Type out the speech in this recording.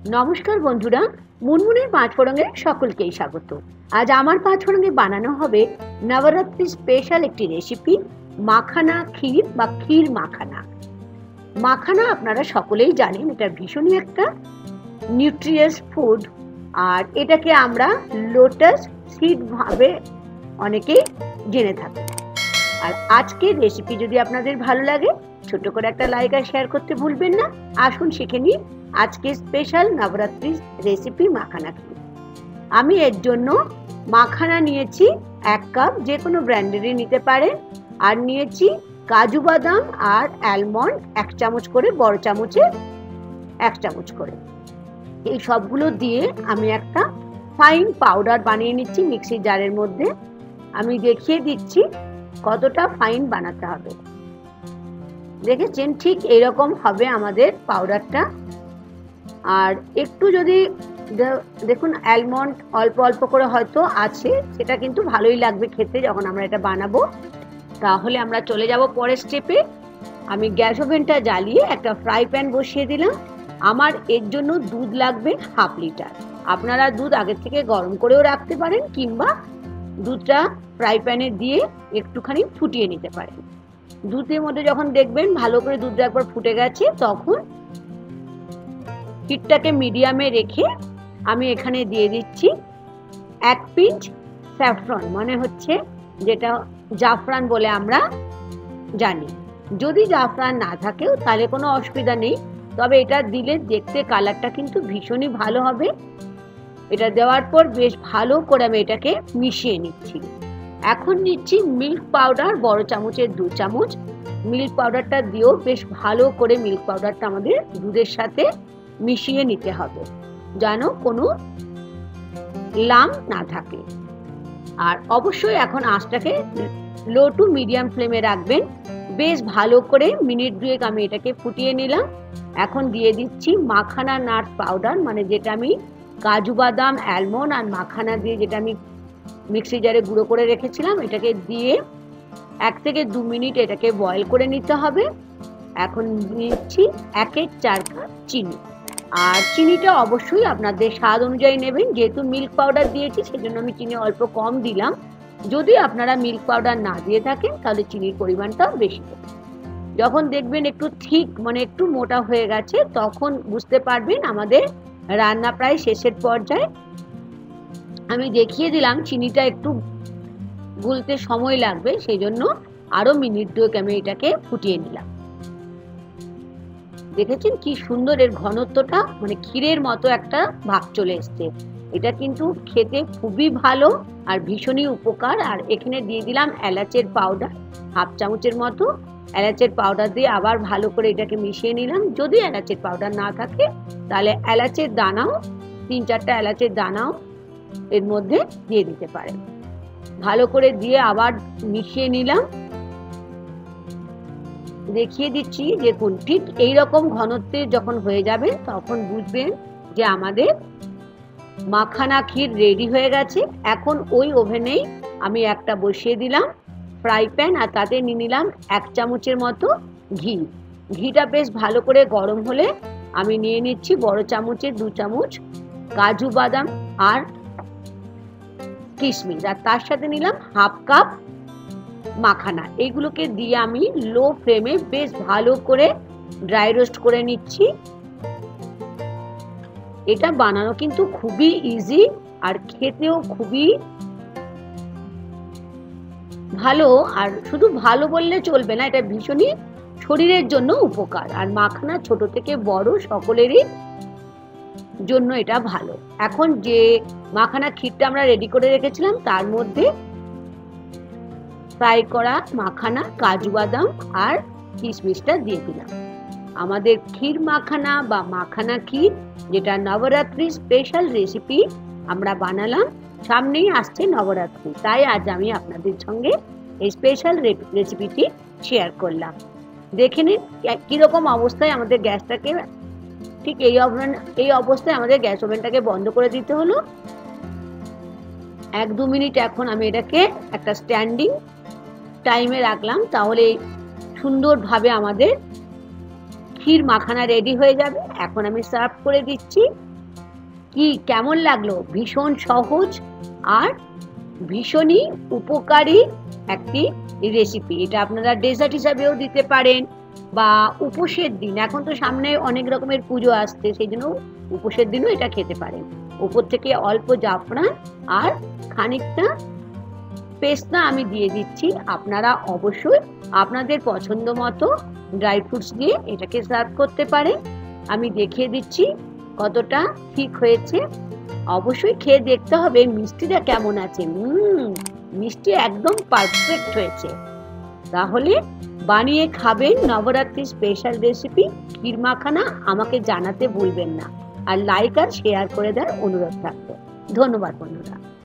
নমস্কার বন্ধুরা, মুনমুনের পাঁচফোড়নে সকলকেই স্বাগত। আজ আমার পাঁচফোড়নে বানানো হবে নবরাত্রি স্পেশাল একটি রেসিপি, মাখানা ক্ষীর বা ক্ষীর মাখানা। মাখানা আপনারা সকলেই জানেন, এটা ভীষণই একটা নিউট্রিয়াস ফুড, আর এটাকে আমরা লোটাস সিড ভাবে অনেকেই জেনে থাকি। আর আজকের রেসিপি যদি আপনাদের ভালো লাগে, ছোট করে একটা লাইক আর শেয়ার করতে ভুলবেন না। আসুন শিখে নিই আজকে স্পেশাল নবরাত্রি রেসিপি মাখানা ক্ষীর। আমি এর জন্য মাখানা নিয়েছি 1 কাপ, যে কোনো ব্র্যান্ডেরই নিতে পারেন। আর নিয়েছি কাজু বাদাম আর অ্যালমন্ড 1 চামচ করে, বড় চামচে 1 চামচ করে। এই সবগুলো দিয়ে আমি একটা ফাইন পাউডার বানিয়ে নিচ্ছি মিক্সি জারের মধ্যে। আমি দেখিয়ে দিচ্ছি কতটা ফাইন বানাতে হবে। দেখেছেন, ঠিক এইরকম হবে আমাদের পাউডারটা। আর একটু যদি দেখুন, অ্যালমন্ড অল্প অল্প করে হয়তো আছে, সেটা কিন্তু ভালোই লাগবে খেতে যখন আমরা এটা বানাবো। তাহলে আমরা চলে যাব পরের স্টেপে। আমি গ্যাস ওভেনটা জ্বালিয়ে একটা ফ্রাই প্যান বসিয়ে দিলাম। আমার এর জন্য দুধ লাগবে 1/2 লিটার। আপনারা দুধ আগের থেকে গরম করেও রাখতে পারেন, কিংবা দুধটা ফ্রাই প্যানে দিয়ে একটুখানি ফুটিয়ে নিতে পারেন। দুধের মধ্যে যখন দেখবেন ভালো করে দুধটা একবার ফুটে গেছে, তখন হিটটাকে মিডিয়ামে রেখে আমি এখানে দিয়ে দিচ্ছি 1 পিঞ্চ স্যাফরন, মানে হচ্ছে যেটা জাফরান বলে আমরা জানি। যদি জাফরান না থাকেও তাহলে কোনো অসুবিধা নেই, তবে এটা দিলে দেখতে কালারটা কিন্তু ভীষণই ভালো হবে। এটা দেওয়ার পর বেশ ভালো করে আমি এটাকে মিশিয়ে নিচ্ছি। এখন নিচ্ছি মিল্ক পাউডার, বড় চামচের 2 চামচ। মিল্ক পাউডারটা দিয়েও বেশ ভালো করে মিল্ক পাউডারটা আমাদের দুধের সাথে মিশিয়ে নিতে হবে, যেন কোনো লাম্প না থাকে। আর অবশ্যই এখন আঁচটাকে লো টু মিডিয়াম ফ্লেমে রাখবেন। বেশ ভালো করে মিনিট 2 আমি এটাকে ফুটিয়ে নিলাম। এখন দিয়ে দিচ্ছি মাখানা নাট পাউডার, মানে যেটা আমি কাজু বাদাম, অ্যালমন্ড আর মাখানা দিয়ে যেটা আমি মিক্সি জারে গুঁড়ো করে রেখেছিলাম, এটাকে দিয়ে 1 থেকে 2 মিনিট এটাকে বয়েল করে নিতে হবে। এখন নিচ্ছি 1/4 কাপ চিনি। আর চিনিটা অবশ্যই আপনাদের স্বাদ অনুযায়ী নেবেন। যেহেতু মিল্ক পাউডার দিয়েছি, সেজন্য আমি চিনি অল্প কম দিলাম। যদি আপনারা মিল্ক পাউডার না দিয়ে থাকেন, তাহলে চিনির পরিমাণটা বেশি দেবেন। যখন দেখবেন একটু ঠিক, মানে একটু মোটা হয়ে গেছে, তখন বুঝতে পারবেন আমাদের রান্না প্রায় শেষের পর্যায়ে। আমি দেখিয়ে দিলাম চিনিটা একটু গুলতে সময় লাগবে, সেই জন্য আরো মিনিট 2 আমি এটাকে ফুটিয়ে নিলাম। দেখেছেন কি সুন্দর এর ঘনত্বটা, মানে ক্ষীরের মতো একটা ভাব চলে এসছে। এটা কিন্তু খেতে খুবই ভালো আর ভীষণই উপকার। আর এখানে দিয়ে দিলাম এলাচের পাউডার 1/2 চামচের মতো। এলাচের পাউডার দিয়ে আবার ভালো করে এটাকে মিশিয়ে নিলাম। যদি এলাচের পাউডার না থাকে, তাহলে এলাচের দানাও 3-4টা এলাচের দানাও এর মধ্যে দিয়ে দিতে পারেন। ভালো করে দিয়ে আবার মিশিয়ে নিলাম। দেখিয়ে দিচ্ছি, দেখুন ঠিক এইরকম ঘনত্বের যখন হয়ে যাবে, তখন বুঝবেন যে আমাদের মাখানা ক্ষীর রেডি হয়ে গেছে। এখন ওই ওভেনেই আমি একটা বসিয়ে দিলাম ফ্রাই প্যান, আর তাতে নিয়ে নিলাম 1 চামচের মতো ঘি। ঘিটা বেশ ভালো করে গরম হলে আমি নিয়ে নিচ্ছি বড় চামচের 2 চামচ কাজু বাদাম আর কিশমিশ, আর তার সাথে নিলাম 1/2 কাপ মাখানা। এইগুলোকে দিয়ে আমি লো ফ্লেমে বেশ ভালো করে ড্রাই রোস্ট করে নিচ্ছি। এটা বানানো কিন্তু খুবই ইজি, আর খেতেও খুবই ভালো। আর শুধু ভালো বললে চলবে না, এটা ভীষণই শরীরের জন্য উপকার। আর মাখানা ছোট থেকে বড় সকলেরই জন্য এটা ভালো। এখন যে মাখানা ক্ষীরটা আমরা রেডি করে রেখেছিলাম, তার মধ্যে ফ্রাই করা মাখানা, কাজু বাদাম আর কিশমিশটা দিয়ে দিলাম। আমাদের ক্ষীর মাখানা বা মাখানা ক্ষীর, যেটা নবরাত্রি স্পেশাল রেসিপি আমরা বানালাম। সামনেই আসছে নবরাত্রি, তাই আজ আমি আপনাদের সঙ্গে এই স্পেশাল রেসিপিটি শেয়ার করলাম। দেখে নিন কিরকম অবস্থায় আমাদের গ্যাসটাকে, ঠিক এই অবস্থায় আমাদের গ্যাস ওভেনটাকে বন্ধ করে দিতে হলো। 1-2 মিনিট এখন আমি এটাকে একটা স্ট্যান্ডিং টাইমে রাখলাম, তাহলে সুন্দরভাবে আমাদের ক্ষীর মাখানা রেডি হয়ে যাবে। এখন আমি সার্ভ করে দিচ্ছি। কি কেমন লাগলো? ভীষণ সহজ আর ভীষণই উপকারী একটি রেসিপি। এটা আপনারা ডেজার্ট হিসাবেও দিতে পারেন বা উপোসের দিন, এখন তো সামনে অনেক রকমের পুজো আসছে, সেই জন্য উপোসের দিনও এটা খেতে পারেন। উপর থেকে অল্প জাফরান আর খানিকটা পেস্তা আমি দিয়ে দিচ্ছি। আপনারা অবশ্যই আপনাদের পছন্দ মতো ড্রাই ফ্রুটস দিয়ে এটাকে সার্ভ করতে পারেন। আমি দেখিয়ে দিচ্ছি কতটা ঠিক হয়েছে। অবশ্যই খেয়ে দেখতে হবে মিষ্টিটা কেমন আছে। মিষ্টি একদম পারফেক্ট হয়েছে। তাহলে বানিয়ে খাবেন নবরাত্রি স্পেশাল রেসিপি ক্ষীর মাখানা, আমাকে জানাতে ভুলবেন না। আর লাইক আর শেয়ার করে দেওয়ার অনুরোধ থাকবে। ধন্যবাদ বন্ধুরা।